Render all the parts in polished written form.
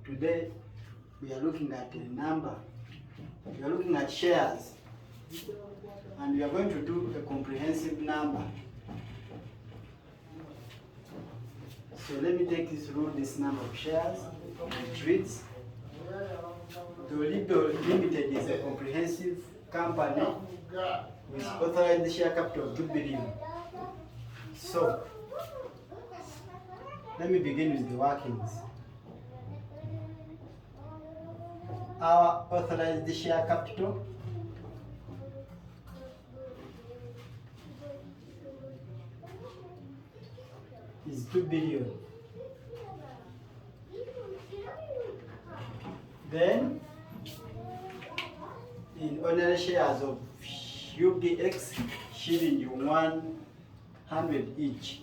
Today we are looking at a number. We are looking at shares, and we are going to do a comprehensive number. So let me take you through this number of shares. It reads: Dolido Limited is a comprehensive company with authorized share capital of 2 billion. So let me begin with the workings. Our authorized share capital is 2 billion. Then, in ordinary shares of UGX, shilling 100 each.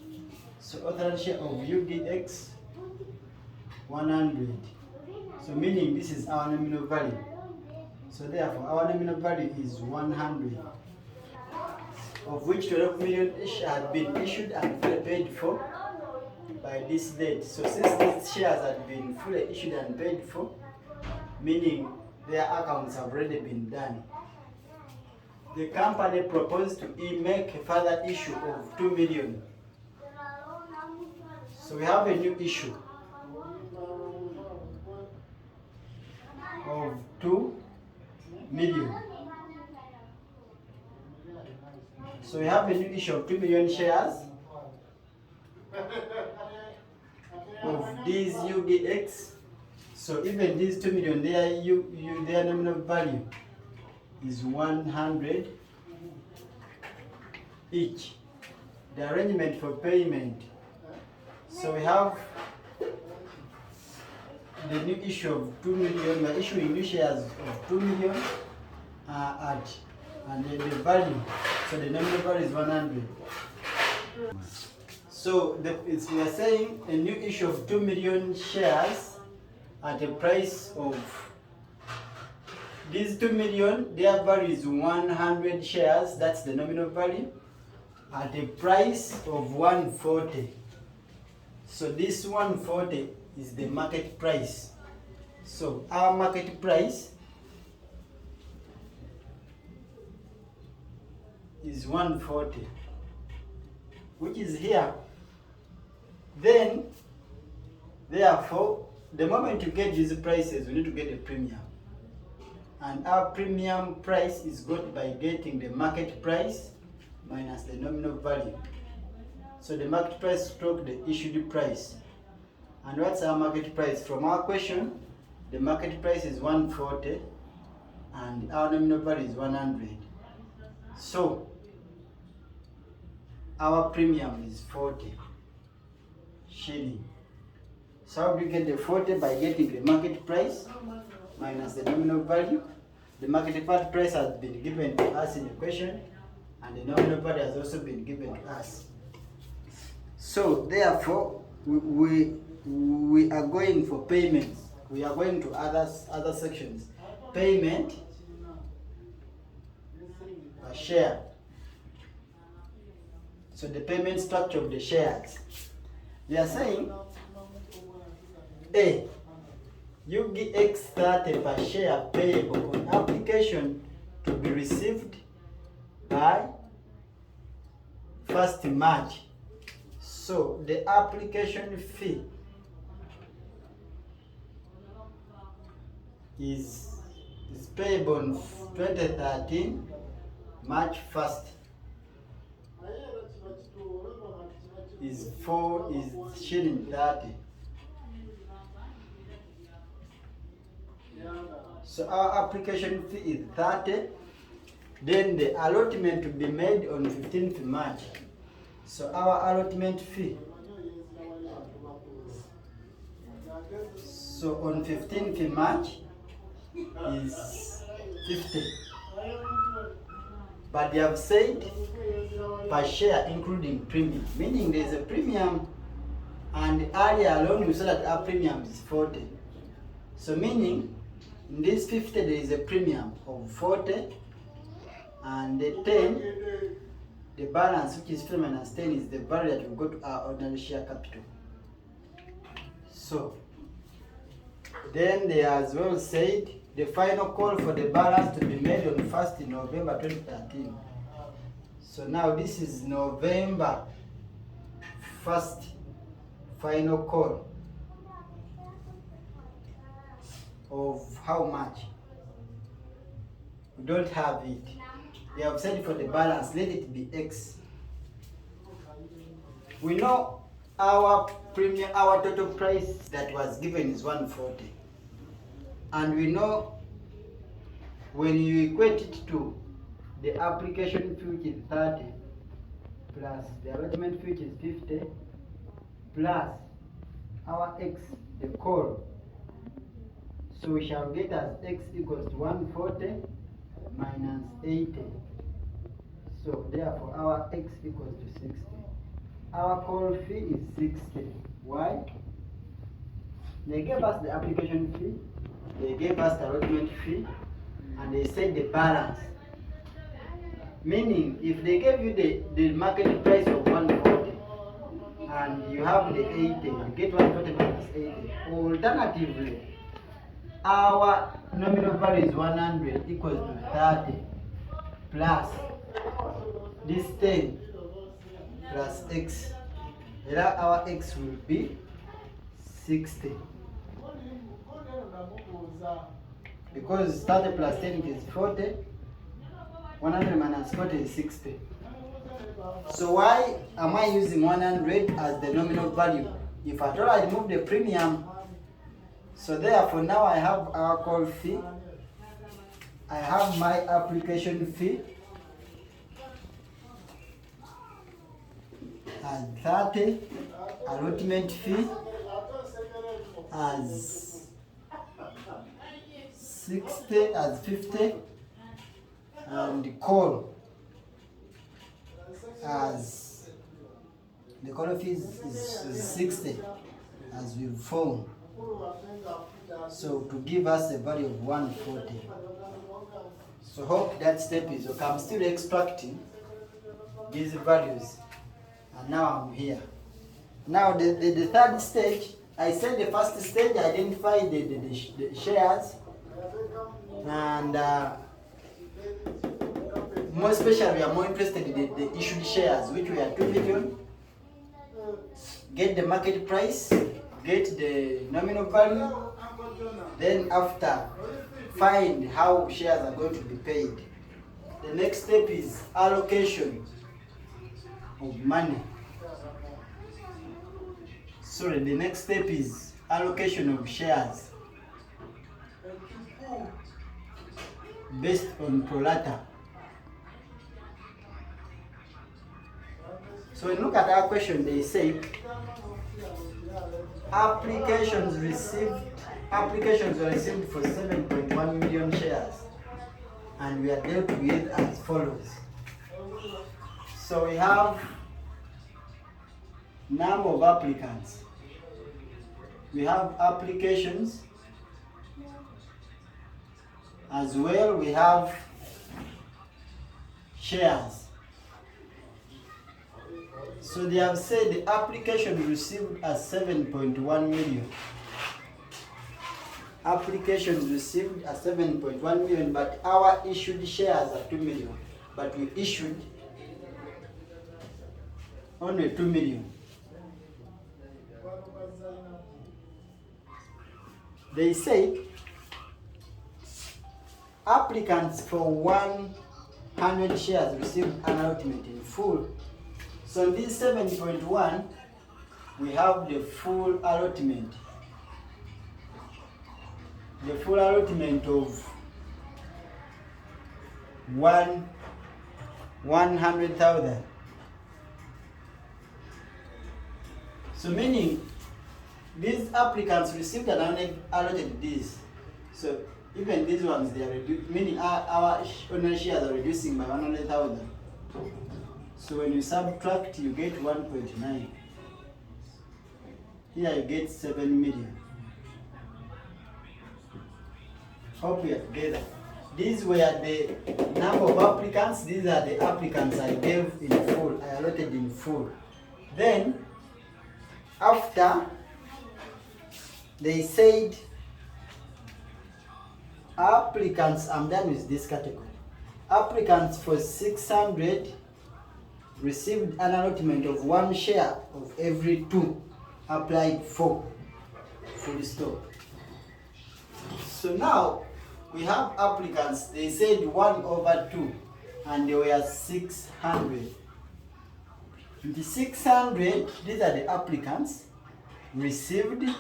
So authorized share of UGX 100. So meaning this is our nominal value. So therefore our nominal value is 100, of which 12 million each had been issued and fully paid for by this date. So since these shares had been fully issued and paid for, meaning their accounts have already been done, the company proposed to make a further issue of 2 million. So we have a new issue of 2 million. So we have a new issue of 2 million shares of these UGX. So even these 2 million, their nominal value is 100 each. The arrangement for payment. So we have the new issue of 2 million. We are issuing new shares of 2 million and the value. So the nominal value is 100. So we are saying a new issue of 2 million shares at a price of, these 2 million, their value is 100 shares, that's the nominal value, at a price of 140. So this 140 is the market price. So our market price is 140, which is here. Then, therefore, the moment you get these prices, we need to get a premium. And our premium price is got by getting the market price minus the nominal value. So the market price stroke the issued price. And what's our market price? From our question, the market price is 140 and our nominal value is 100. So our premium is 40 shilling. So how do we get the 40? By getting the market price minus the nominal value. The market price has been given to us in the question, and the nominal value has also been given to us. So therefore, we are going for payments. We are going to other sections. Payment per share. So the payment structure of the shares. They are saying A, UGX 30 per share payable on application to be received by 1st March. So the application fee is payable on 2013 March 1st. Is shilling 30. So our application fee is 30. Then the allotment to be made on 15th March. So our allotment fee. So on 15th March is 50. But they have said per share including premium, meaning there is a premium, and earlier alone we said that our premium is 40. So meaning in this 50 there is a premium of 40, and the 10, the balance, which is 50 minus 10, is the value that will go to our ordinary share capital. So Then they as well said the final call for the balance to be made on 1st November 2013. So now this is November 1st final call of how much? We don't have it. They have said for the balance, let it be X. We know our premium, our total price that was given is 140. And we know when you equate it to the application fee, which is 30, plus the allotment fee, which is 50, plus our X, the call. So we shall get as X equals to 140 minus 80. So therefore our X equals to 60. Our call fee is 60. Why? They gave us the application fee, they gave us the allotment fee, and they said the balance. Meaning, if they gave you the market price of 140 and you have the 80, you get 140 minus 80. Alternatively, our nominal value is 100 equals to 30 plus this 10 plus X. Here our X will be 60. Because 30 plus 10 is 40. 100 minus 40 is 60. So why am I using 100 as the nominal value? If at all I remove the premium, so therefore now I have our call fee, I have my application fee as 30, allotment fee as 60, as 50, and the call as the call fee is 60 as we've found. So to give us a value of 140. So hope that step is okay. I'm still extracting these values, and now I'm here. Now the third stage, I said the first stage identify the shares, and more especially we are more interested in the issued shares, which were 2 million. Get the market price, get the nominal value, then after find how shares are going to be paid. The next step is allocation of money. Sorry, the next step is allocation of shares based on pro rata. So when you look at our question, they say applications were received for 7.1 million shares, and we are dealt with as follows. So we have number of applicants, we have applications, as well we have shares. So they have said the application received as 7.1 million. Applications received as 7.1 million, but our issued shares are 2 million. But we issued only 2 million. They say applicants for 100 shares received an allotment in full. So in this 7.1, we have the full allotment. The full allotment of 100,000. So meaning these applicants received an allotted this. So even these ones, they are meaning our owner shares are reducing by 100,000. So when you subtract, you get 1.9. Here you get 7 million. Hope we are together. These were the number of applicants. These are the applicants I gave in full, I allotted in full. Then, after they said Applicants, I'm done with this category. Applicants for 600 received an allotment of 1 share of every 2 applied for. Full stop. So now we have applicants, they said 1/2 and they were 600. The 600, these are the applicants, received an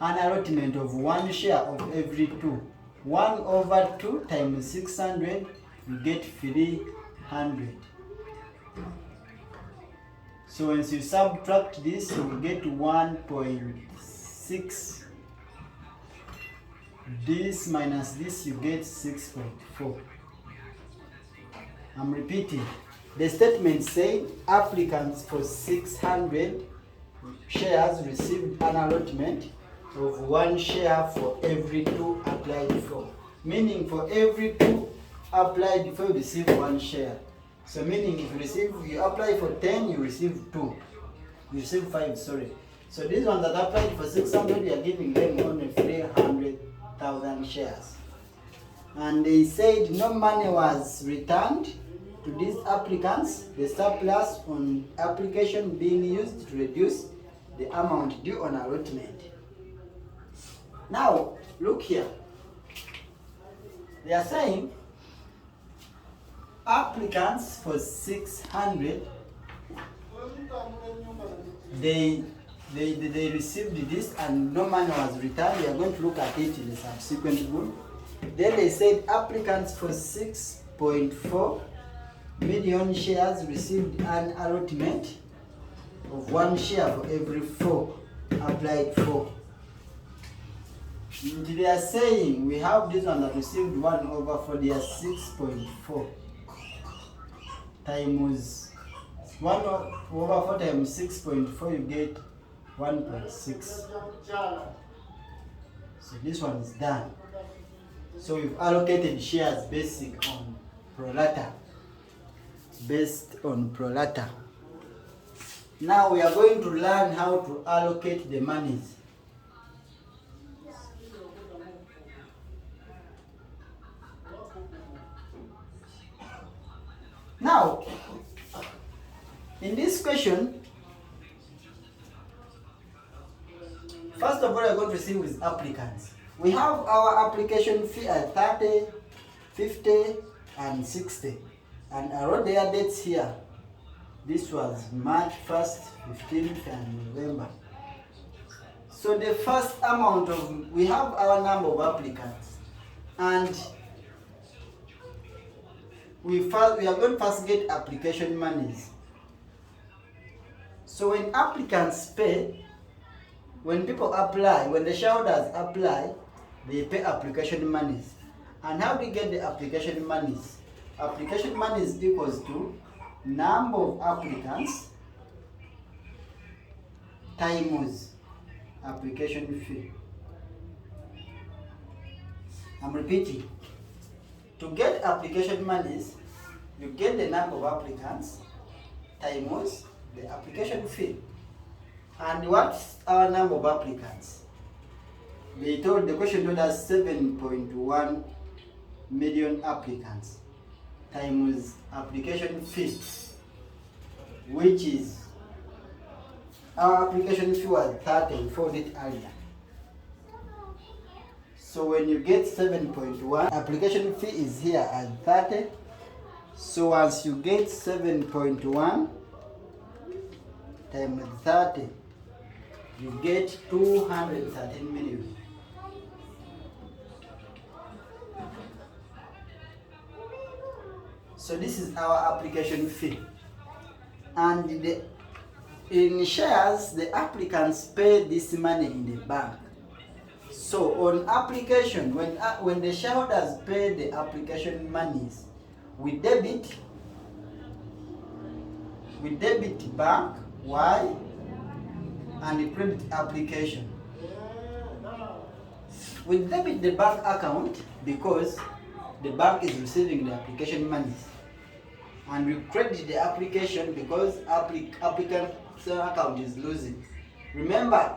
allotment of 1 share of every 2. 1/2 times 600, you get 300. So once you subtract this, you will get 1.6. This minus this, you get 6.4. I'm repeating. The statement said applicants for 600 shares received an allotment of 1 share for every 2 applied for. Meaning for every 2 applied for, you receive 1 share. So meaning if you apply for 10, you receive 2. You receive 5, sorry. So these ones that applied for 600, you are giving them only 300,000 shares. And they said no money was returned to these applicants, the surplus on application being used to reduce the amount due on allotment. Now, look here. They are saying applicants for 600, they received this and no money was returned. We are going to look at it in the subsequent group. Then they said applicants for 6.4 million shares received an allotment of 1 share for every 4 applied for. They are saying we have this one that received 1/4, they are 6.4 times 1/4 times 6.4, you get 1.6. So this one is done. So we've allocated shares based on pro rata. Now we are going to learn how to allocate the monies. Now, in this question, first of all, we are going to see with applicants. We have our application fee at 30, 50, and 60. And I wrote their dates here. This was March 1st, 15th, and November. So the first amount we have our number of applicants. And we are going to first get application monies. So when applicants pay, when people apply, when the shareholders apply, they pay application monies. And how do we get the application monies? Application monies equals to number of applicants times application fee. I'm repeating. To get application monies, you get the number of applicants times the application fee. And what's our number of applicants? The question told us 7.1 million applicants times application fee, which is our application fee was 30, we found it earlier. So when you get 7.1, application fee is here at 30. So once you get 7.1 times 30, you get 213 million. So this is our application fee. And in shares, the applicants pay this money in the bank. So on application, when the shareholders pay the application monies, we debit bank Y and credit application. We debit the bank account because the bank is receiving the application monies, and we credit the application because applicant account is losing. Remember,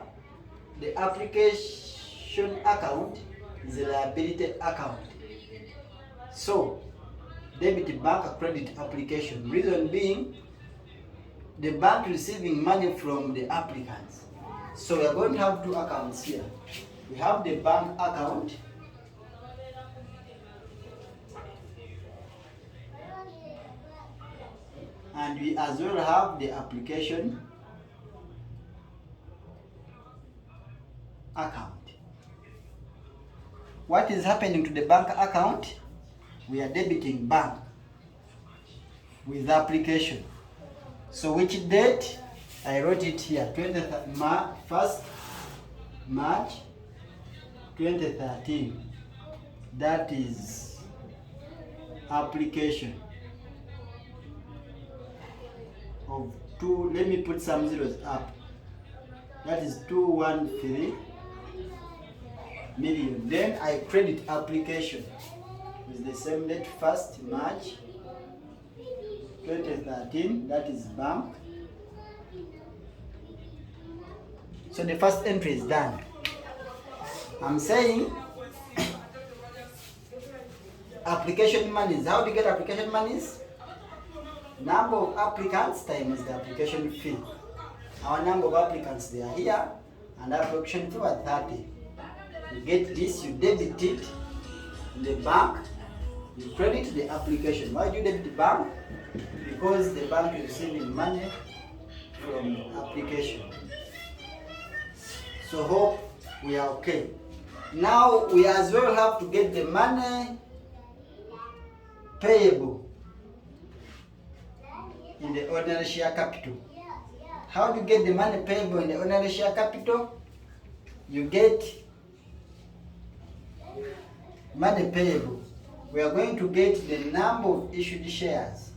the application account is a liability account. So, debit bank credit application. Reason being, the bank receiving money from the applicants. So we are going to have two accounts here. We have the bank account and we as well have the application account. What is happening to the bank account? We are debiting bank with application. So which date? I wrote it here, 1st March 2013. That is application of two, let me put some zeros up. That is 213 million. Then I credit application with the same date, 1st March 2013, that is bank. So the first entry is done. I'm saying application monies. How do you get application monies? Number of applicants times the application fee. Our number of applicants, they are here, and application fee was 30. You get this, you debit it in the bank, you credit the application. Why do you debit the bank? Because the bank is receiving money from the application. So hope we are okay. Now we as well have to get the money payable in the ordinary share capital. How do you get the money payable in the ordinary share capital? You get money payable. We are going to get the number of issued shares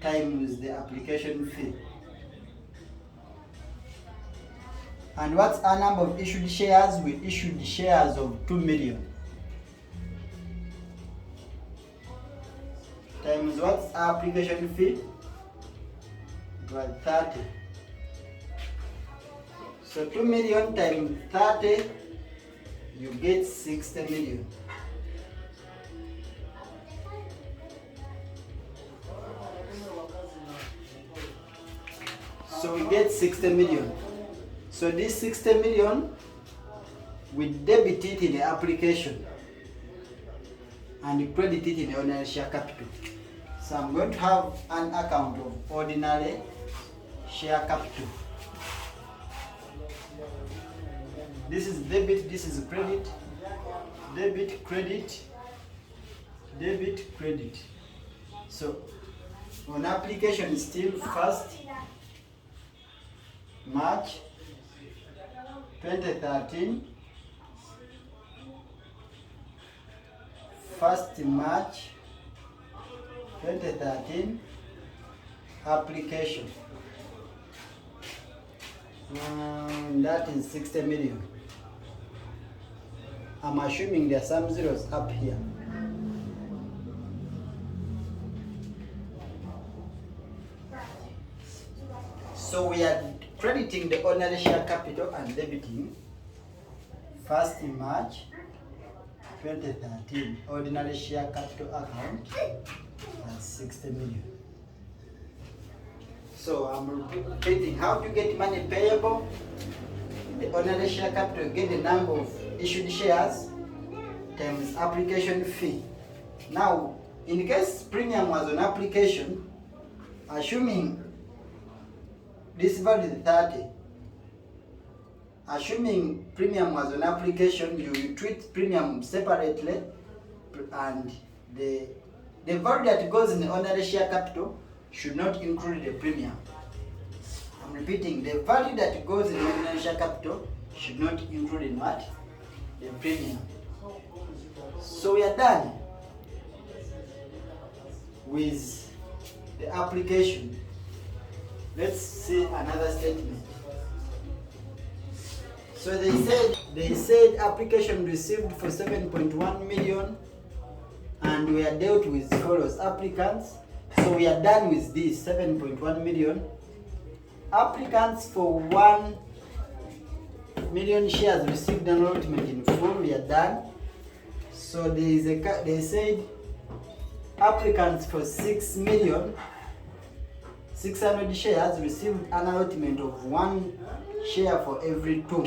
times the application fee. And what's our number of issued shares? We issued shares of 2 million. Times what's our application fee? It was 30. So 2 million times 30, you get 60 million. So we get 60 million. So this 60 million, we debit it in the application and credit it in the ordinary share capital. So I'm going to have an account of ordinary share capital. This is debit, this is credit, debit, credit, debit, credit. So on application is still 1st March 2013, 1st March 2013 application. That is 60 million. I'm assuming there are some zeros up here. So we are crediting the ordinary share capital and debiting 1st March 2013 ordinary share capital account at 60 million. So I'm repeating, how do you get money payable? The ordinary share capital, you get the number of issued shares times application fee. Now, in case premium was on application, assuming this value is 30, assuming premium was on application, you treat premium separately, and the value that goes in the ordinary share capital should not include the premium. I'm repeating, the value that goes in the ordinary share capital should not include in what? The premium. So we are done with the application. Let's see another statement. So they said application received for 7.1 million and we are dealt with follows applicants. So we are done with this 7.1 million. Applicants for 1 million shares received an allotment in full. We are done. So they said applicants for 6,600,000 shares received an allotment of 1 share for every 2.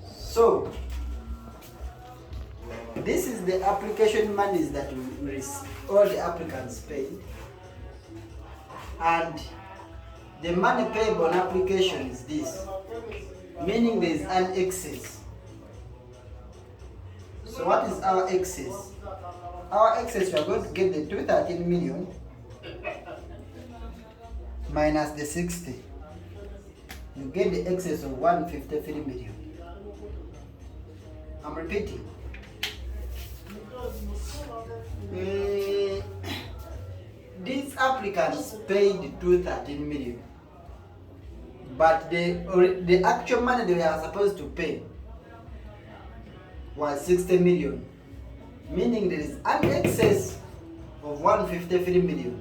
So this is the application monies that all the applicants paid, and the money payable on application is this, meaning there is an excess. So what is our excess? Our excess, we are going to get the 213 million minus the 60. You get the excess of 153 million. I'm repeating. These applicants paid 213 million, but the actual money they were supposed to pay was 60 million, meaning there is an excess of 153 million.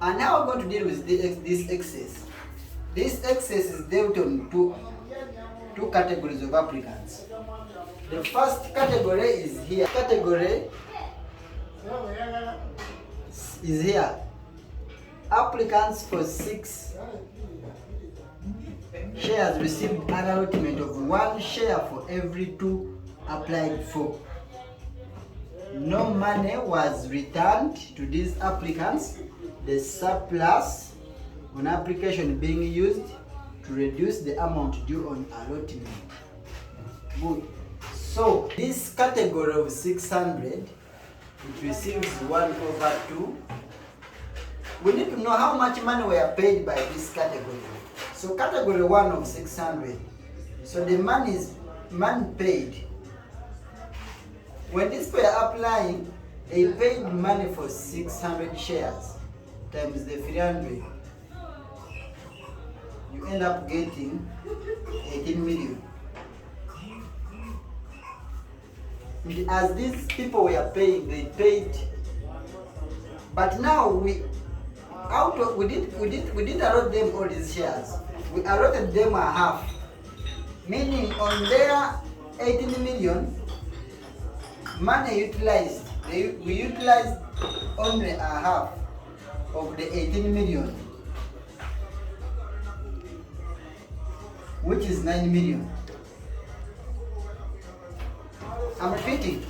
And now we're going to deal with this excess. This excess is dealt on two categories of applicants. The first category is here. Applicants for 6 shares received an allotment of 1 share for every 2 applied for. No money was returned to these applicants. The surplus on application being used to reduce the amount due on allotment. Good. So this category of 600, it receives 1/2. We need to know how much money were paid by this category. So category 1 of 600. So the money paid. When these people are applying, they paid money for 600 shares times the 300. You end up getting 18 million. As these people were paying, they paid. But now we didn't allot them all these shares. We allotted them a half, meaning on their 18 million money utilized, we utilized only a half of the 18 million, which is 9 million. I'm repeating.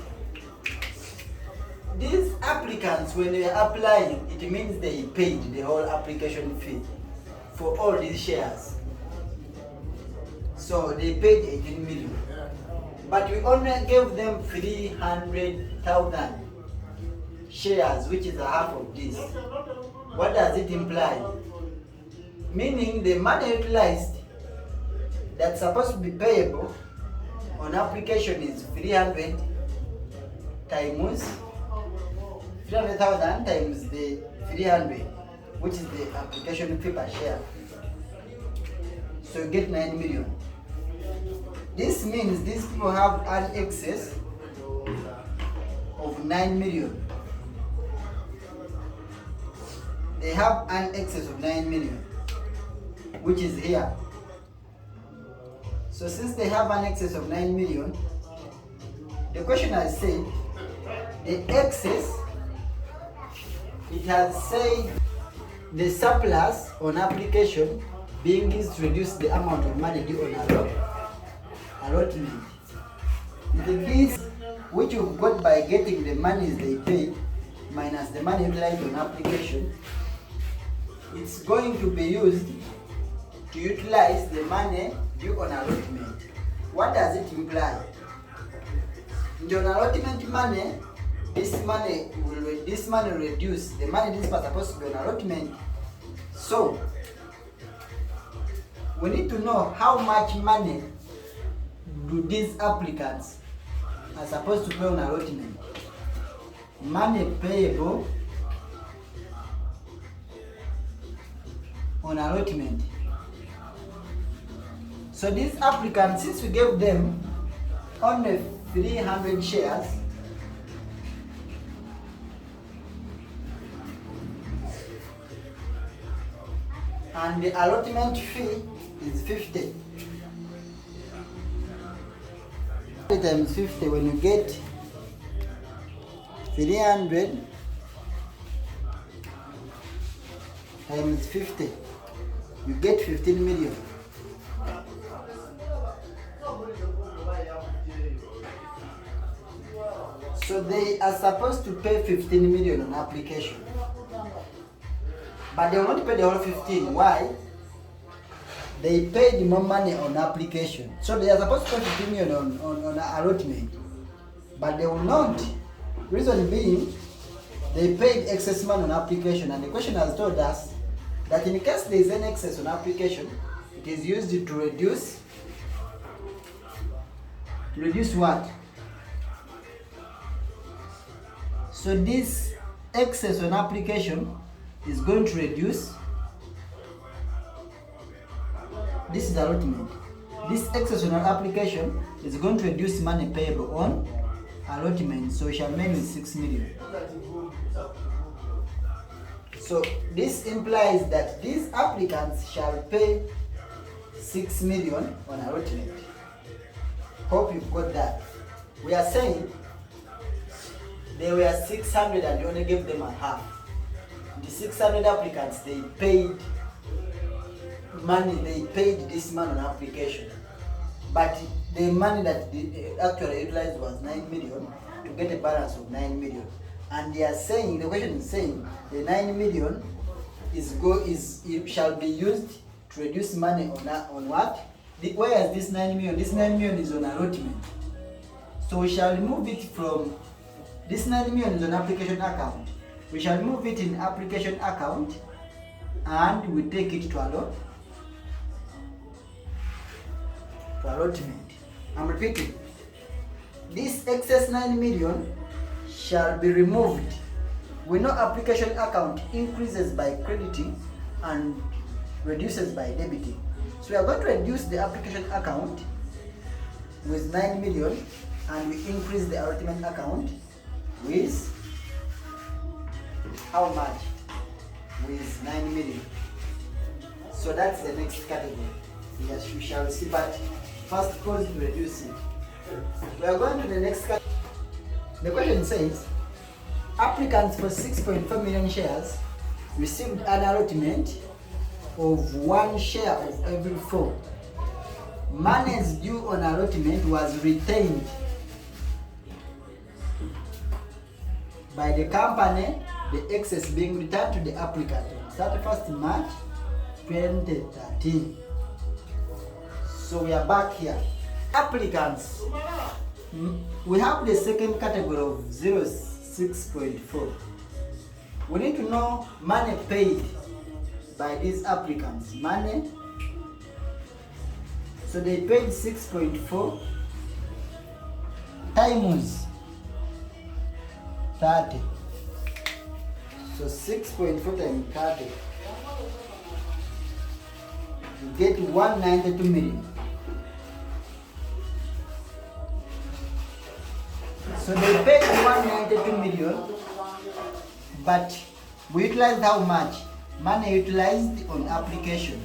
These applicants, when they are applying, it means they paid the whole application fee for all these shares. So they paid 18 million. But we only gave them 300,000 shares, which is a half of this. What does it imply? Meaning the money utilized that's supposed to be payable on application is 300 times 300,000 times the 300, which is the application fee per share. So you get 9 million. This means these people have an excess of 9 million. They have an excess of 9 million, which is here. So since they have an excess of 9 million, the question has said the excess, it has said the surplus on application being used to reduce the amount of money due on allotment. The fees which you got by getting the monies they paid minus the money utilized on application, it's going to be used to utilize the money due on allotment. What does it imply? On allotment money, this money will reduce the money this was supposed to be on allotment. So we need to know how much money do these applicants are supposed to pay on allotment. Money payable on allotment. So these applicants, since we gave them only 300 shares, and the allotment fee is 50. 30 times 50, when you get 300 times 50, you get 15 million. So they are supposed to pay 15 million on application, but they will not pay the whole 15. Why? They paid more money on application. So they are supposed to pay 15 million on allotment, but they will not. Reason being, they paid excess money on application, and the question has told us that in case there is an excess on application, it is used to reduce what? So this excess on application is going to reduce. This is allotment. This excess on application is going to reduce money payable on allotment. So we shall remain with 6 million. So this implies that these applicants shall pay 6 million on allotment. Hope you've got that. We are saying they were 600 and you only gave them a half. The 600 applicants, they paid money, they paid this money on application. But the money that they actually utilized was 9 million to get a balance of 9 million. And they are saying, the question is saying, the 9 million it shall be used to reduce money on what? Where is this 9 million? This 9 million is on allotment. So we shall remove it from, this 9 million is on application account. We shall move it in application account and we take it to allotment. I'm repeating. This excess 9 million shall be removed. We know application account increases by crediting and reduces by debiting. So we are going to reduce the application account with 9 million and we increase the allotment account with how much? With 9 million. So that's the next category. Yes, we shall see, but first cause to reduce it. We are going to the next category. The question says, applicants for 6.4 million shares received an allotment of 1 share of every 4. Monies due on allotment was retained by the company, the excess being returned to the applicant on 31st March 2013. So we are back here. Applicants, we have the second category of 06.4. We need to know money paid by these applicants. Money, so they paid 6.4 times 30. So 6.4 times 30, you get 192 million. So they paid 192 million, but we utilized how much? Money utilized on application.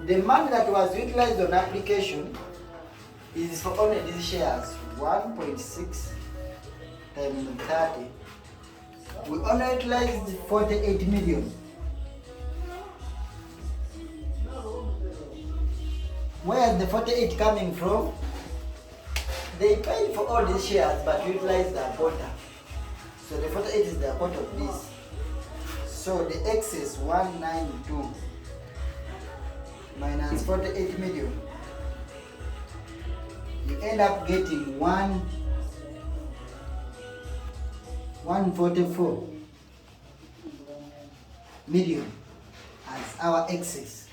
The money that was utilized on application is for only these shares, 1.6 times 30. We only utilized 48 million. Where is the 48 coming from? They paid for all these shares but utilized their quota. So the 48 is the quota of this. So the excess 192 minus 48 million. You end up getting 144 million as our excess.